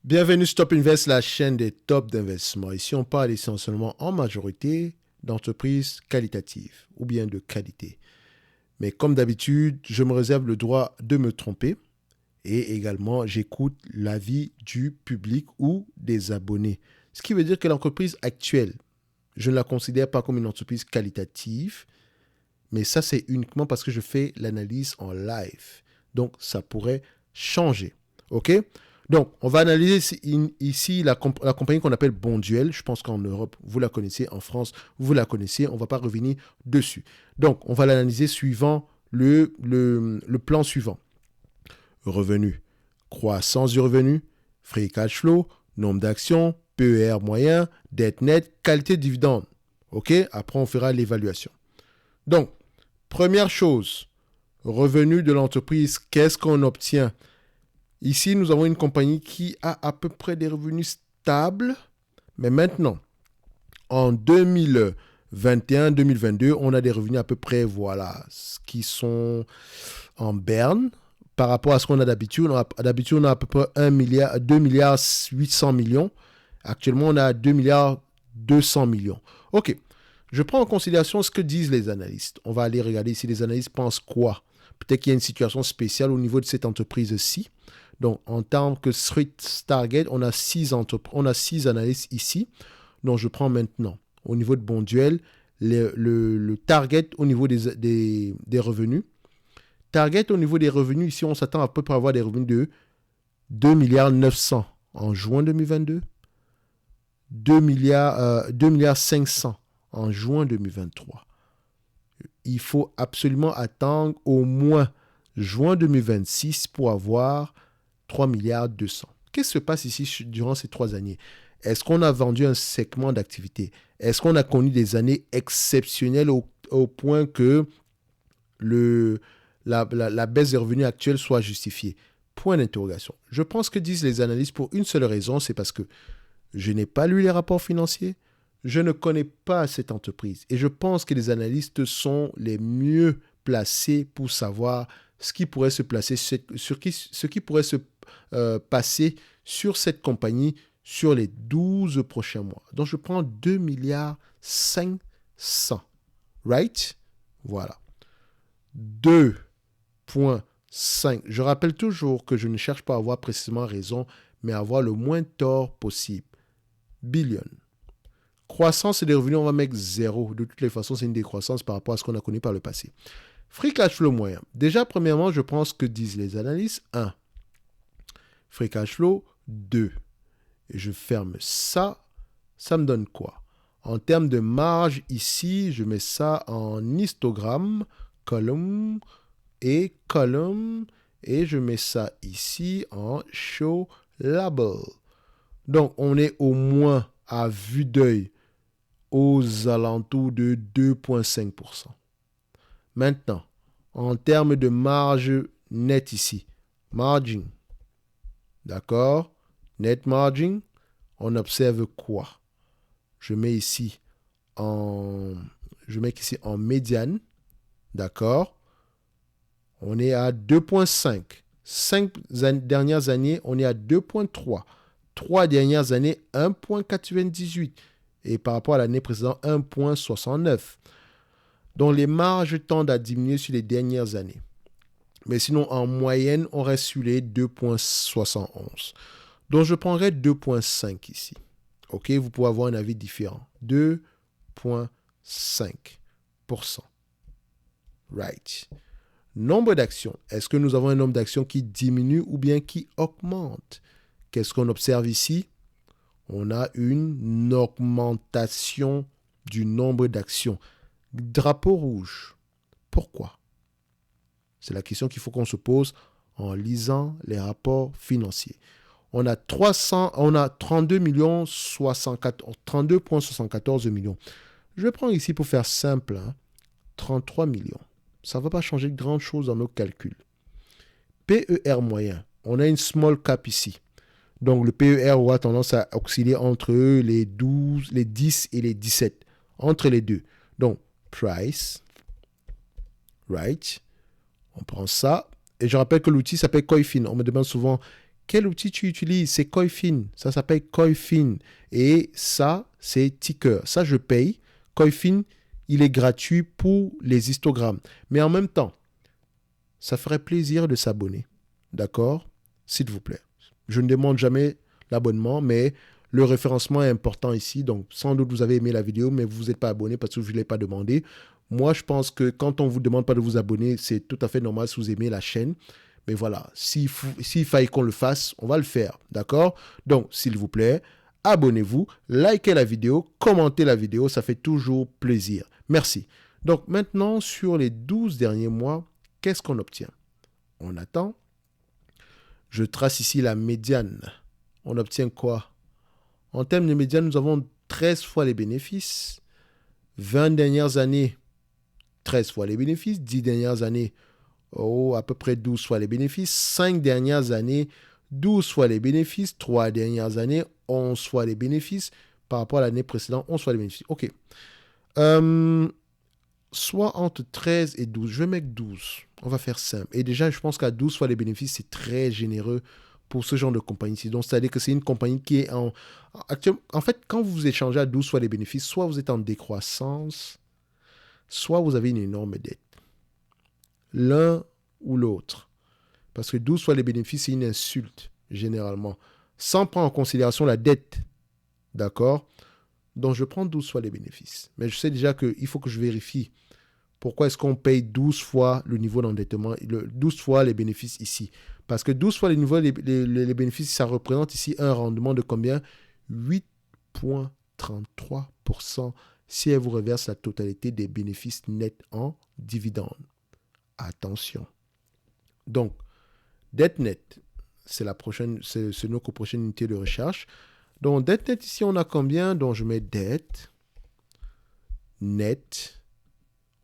Bienvenue sur Top Invest, la chaîne des tops d'investissement. Ici, on parle essentiellement en majorité d'entreprises qualitatives ou bien de qualité. Mais comme d'habitude, je me réserve le droit de me tromper et également j'écoute l'avis du public ou des abonnés. Ce qui veut dire que l'entreprise actuelle, je ne la considère pas comme une entreprise qualitative, mais ça c'est uniquement parce que je fais l'analyse en live. Donc ça pourrait changer. OK ? Donc, on va analyser ici la compagnie qu'on appelle Bonduelle. Je pense qu'en Europe, vous la connaissez. En France, vous la connaissez. On ne va pas revenir dessus. Donc, on va l'analyser suivant le plan suivant. Revenu, croissance du revenu, free cash flow, nombre d'actions, PER moyen, dette nette, qualité de dividende. OK? Après, on fera l'évaluation. Donc, première chose, revenu de l'entreprise, qu'est-ce qu'on obtient? Ici, nous avons une compagnie qui a à peu près des revenus stables. Mais maintenant, en 2021-2022, on a des revenus à peu près, voilà, qui sont en berne par rapport à ce qu'on a d'habitude. D'habitude, on a à peu près 2 milliards 800 millions. Actuellement, on a 2 milliards 200 millions. OK. Je prends en considération ce que disent les analystes. On va aller regarder si les analystes pensent quoi. Peut-être qu'il y a une situation spéciale au niveau de cette entreprise-ci. Donc, en tant que Street Target, on a 6 analystes ici. Donc, je prends maintenant, au niveau de Bonduelle, le target au niveau des revenus. Target au niveau des revenus, ici, on s'attend à peu près à avoir des revenus de 2 milliards 900 en juin 2022, 2 milliards 500 en juin 2023. Il faut absolument attendre au moins juin 2026 pour avoir 3 milliards 200. Qu'est-ce qui se passe ici durant ces 3 années? Est-ce qu'on a vendu un segment d'activité? Est-ce qu'on a connu des années exceptionnelles au point que la baisse des revenus actuels soit justifiée? Point d'interrogation. Je pense que disent les analystes pour une seule raison, c'est parce que je n'ai pas lu les rapports financiers, je ne connais pas cette entreprise et je pense que les analystes sont les mieux placés pour savoir ce qui pourrait se placer, ce qui pourrait se passer sur cette compagnie sur les 12 prochains mois. Donc, je prends 2 milliards 500. Right? Voilà. 2,5. Je rappelle toujours que je ne cherche pas à avoir précisément raison, mais à avoir le moins tort possible. Billion. Croissance et des revenus, on va mettre 0. De toutes les façons, c'est une décroissance par rapport à ce qu'on a connu par le passé. Free cash flow moyen. Déjà, premièrement, je pense que disent les analystes 1. Free cash flow 2. Et je ferme ça. Ça me donne quoi? En termes de marge, ici, je mets ça en histogramme, column, et je mets ça ici en show label. Donc, on est au moins à vue d'œil aux alentours de 2,5%. Maintenant, en termes de marge nette ici, margin, d'accord? Net margin, on observe quoi? Je mets ici en médiane, d'accord? On est à 2,5. 5 dernières années, on est à 2,3. 3 dernières années, 1,98. Et par rapport à l'année précédente, 1,69. Donc, les marges tendent à diminuer sur les dernières années. Mais sinon, en moyenne, on reste sur les 2,71. Donc, je prendrai 2,5 ici. OK, vous pouvez avoir un avis différent. 2,5%. Right. Nombre d'actions. Est-ce que nous avons un nombre d'actions qui diminue ou bien qui augmente? Qu'est-ce qu'on observe ici? On a une augmentation du nombre d'actions. Drapeau rouge. Pourquoi? C'est la question qu'il faut qu'on se pose en lisant les rapports financiers. On a 32,74 millions. Je vais prendre ici pour faire simple, 33 millions. Ça ne va pas changer grand-chose dans nos calculs. PER moyen. On a une small cap ici. Donc, le PER aura tendance à osciller entre les 12, les 10 et les 17. Entre les deux. Donc, price. Right. On prend ça. Et je rappelle que l'outil s'appelle Coifin. On me demande souvent Quel outil tu utilises? C'est Koifin. Ça s'appelle Koifin. Et ça, c'est Ticker. Ça, je paye. Koifin, il est gratuit pour les histogrammes. Mais en même temps, ça ferait plaisir de s'abonner. D'accord? S'il vous plaît. Je ne demande jamais l'abonnement, mais le référencement est important ici. Donc, sans doute, vous avez aimé la vidéo, mais vous n'êtes pas abonné parce que je ne l'ai pas demandé. Moi, je pense que quand on ne vous demande pas de vous abonner, c'est tout à fait normal si vous aimez la chaîne. Mais voilà, s'il faille qu'on le fasse, on va le faire. D'accord? Donc, s'il vous plaît, abonnez-vous, likez la vidéo, commentez la vidéo. Ça fait toujours plaisir. Merci. Donc, maintenant, sur les 12 derniers mois, qu'est-ce qu'on obtient? On attend. Je trace ici la médiane. On obtient quoi? En termes de médiane, nous avons 13 fois les bénéfices. 20 dernières années, 13 fois les bénéfices. 10 dernières années, à peu près 12 fois les bénéfices. 5 dernières années, 12 fois les bénéfices. 3 dernières années, 11 fois les bénéfices. Par rapport à l'année précédente, 11 fois les bénéfices. OK. Soit entre 13 et 12. Je vais mettre 12. On va faire simple. Et déjà, je pense qu'à 12 fois les bénéfices, c'est très généreux pour ce genre de compagnie-ci. Donc, c'est-à-dire que c'est une compagnie qui est en... En fait, quand vous échangez à 12 fois les bénéfices, soit vous êtes en décroissance, soit vous avez une énorme dette. L'un ou l'autre. Parce que 12 fois les bénéfices, c'est une insulte, généralement. Sans prendre en considération la dette. D'accord? Donc, je prends 12 fois les bénéfices. Mais je sais déjà qu'il faut que je vérifie pourquoi est-ce qu'on paye 12 fois le niveau d'endettement, 12 fois les bénéfices ici. Parce que 12 fois les bénéfices, ça représente ici un rendement de combien? 8,33% si elle vous reverse la totalité des bénéfices nets en dividendes. Attention. Donc, dette nette, c'est notre prochaine unité de recherche. Donc, dette nette, ici, on a combien? Donc, je mets dette nette.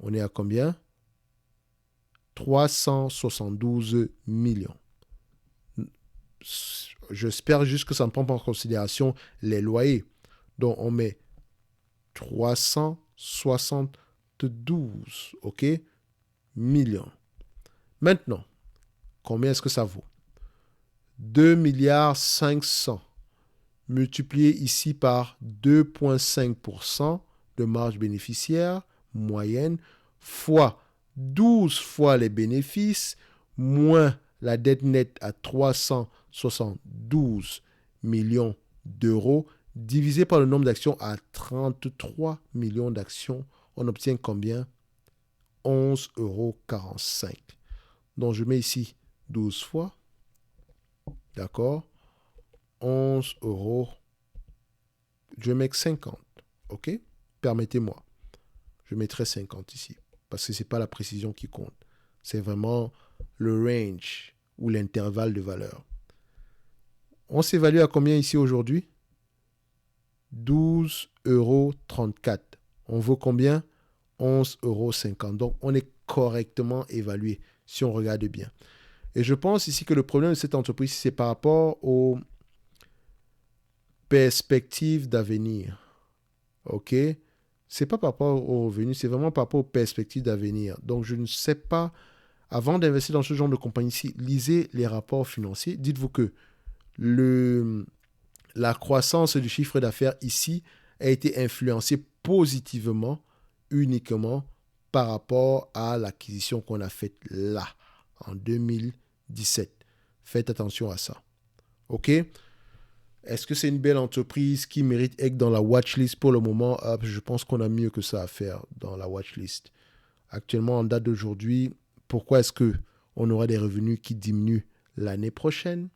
On est à combien? 372 millions. J'espère juste que ça ne prend pas en considération les loyers. Donc, on met 372, OK, millions. Maintenant, combien est-ce que ça vaut? 2 milliards 500 multiplié ici par 2,5% de marge bénéficiaire moyenne fois 12 fois les bénéfices moins la dette nette à 372 millions d'euros divisé par le nombre d'actions à 33 millions d'actions, on obtient combien? 11,45 €. Donc, je mets ici 12 fois. D'accord? 11 €. Je vais mettre 50. OK? Permettez-moi. Je mettrai 50 ici. Parce que ce n'est pas la précision qui compte. C'est vraiment le range ou l'intervalle de valeur. On s'évalue à combien ici aujourd'hui? 12,34 €. On vaut combien? 11,50 €. Donc, on est correctement évalué si on regarde bien. Et je pense ici que le problème de cette entreprise, c'est par rapport aux perspectives d'avenir. OK? C'est pas par rapport aux revenus, c'est vraiment par rapport aux perspectives d'avenir. Donc, je ne sais pas, avant d'investir dans ce genre de compagnie-ci, lisez les rapports financiers. Dites-vous que la croissance du chiffre d'affaires ici a été influencée positivement uniquement par rapport à l'acquisition qu'on a faite là, en 2017. Faites attention à ça. OK? Est-ce que c'est une belle entreprise qui mérite d'être dans la watchlist pour le moment? Je pense qu'on a mieux que ça à faire dans la watchlist. Actuellement, en date d'aujourd'hui, pourquoi est-ce qu'on aura des revenus qui diminuent l'année prochaine?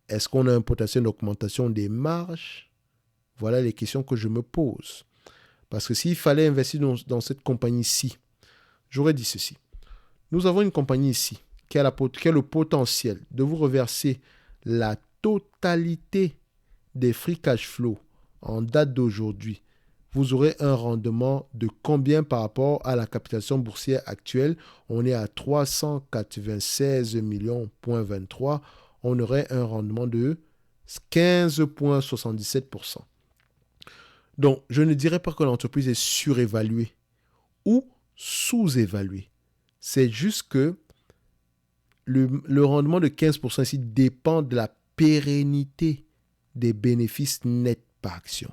Est-ce qu'on a un potentiel d'augmentation des marges? Voilà les questions que je me pose. Parce que s'il fallait investir dans cette compagnie-ci, j'aurais dit ceci. Nous avons une compagnie ici qui a le potentiel de vous reverser la totalité des free cash flow en date d'aujourd'hui. Vous aurez un rendement de combien par rapport à la capitalisation boursière actuelle? On est à 396 millions,23. On aurait un rendement de 15,77%. Donc, je ne dirais pas que l'entreprise est surévaluée ou sous-évaluée. C'est juste que le rendement de 15% ici dépend de la pérennité des bénéfices nets par action.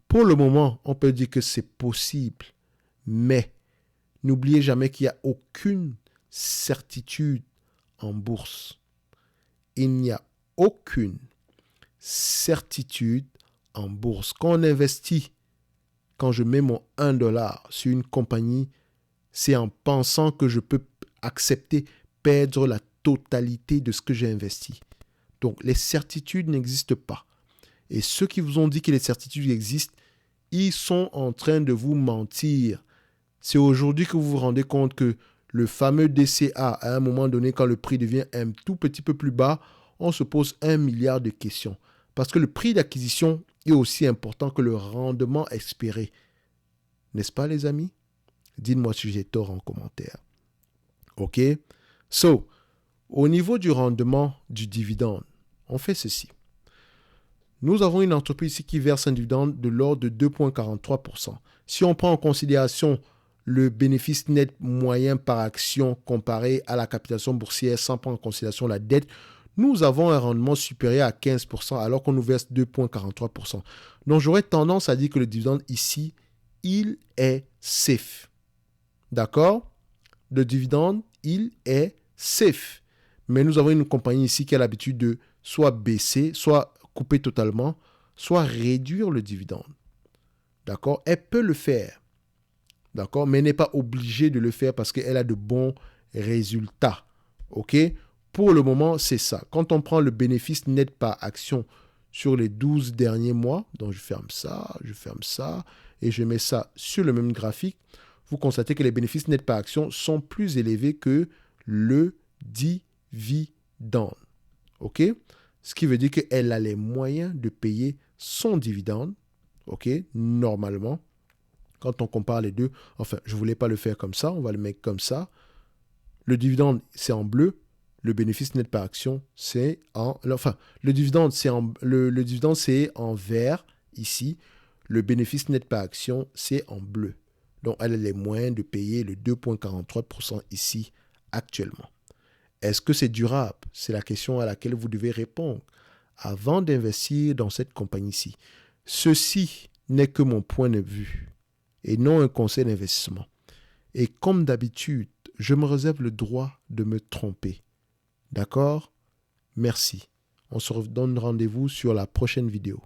Pour le moment, on peut dire que c'est possible, mais n'oubliez jamais qu'il n'y a aucune certitude en bourse. Il n'y a aucune certitude en bourse. Quand on investit, quand je mets mon 1$ sur une compagnie, c'est en pensant que je peux accepter perdre la totalité de ce que j'ai investi. Donc, les certitudes n'existent pas. Et ceux qui vous ont dit que les certitudes existent, ils sont en train de vous mentir. C'est aujourd'hui que vous vous rendez compte que le fameux DCA, à un moment donné, quand le prix devient un tout petit peu plus bas, on se pose 1 milliard de questions. Parce que le prix d'acquisition est aussi important que le rendement espéré. N'est-ce pas, les amis? Dites-moi si j'ai tort en commentaire. OK? So, au niveau du rendement du dividende, on fait ceci. Nous avons une entreprise ici qui verse un dividende de l'ordre de 2,43%. Si on prend en considération le bénéfice net moyen par action comparé à la capitalisation boursière sans prendre en considération la dette, nous avons un rendement supérieur à 15% alors qu'on nous verse 2,43%. Donc, j'aurais tendance à dire que le dividende ici, il est safe. D'accord? Le dividende, il est safe. Mais nous avons une compagnie ici qui a l'habitude de soit baisser, soit couper totalement, soit réduire le dividende. D'accord? Elle peut le faire. D'accord? Mais elle n'est pas obligée de le faire parce qu'elle a de bons résultats. OK? Pour le moment, c'est ça. Quand on prend le bénéfice net par action sur les 12 derniers mois, donc je ferme ça, et je mets ça sur le même graphique, vous constatez que les bénéfices nets par action sont plus élevés que le dividende. OK? Ce qui veut dire qu'elle a les moyens de payer son dividende, OK, normalement. Quand on compare les deux, enfin, je ne voulais pas le faire comme ça, on va le mettre comme ça. Le dividende, c'est en bleu. Le bénéfice net par action, c'est en... Enfin, le dividende, c'est en vert, ici. Le bénéfice net par action, c'est en bleu. Donc, elle a les moyens de payer le 2,43% ici, actuellement. Est-ce que c'est durable? C'est la question à laquelle vous devez répondre avant d'investir dans cette compagnie-ci. Ceci n'est que mon point de vue et non un conseil d'investissement. Et comme d'habitude, je me réserve le droit de me tromper. D'accord? Merci. On se donne rendez-vous sur la prochaine vidéo.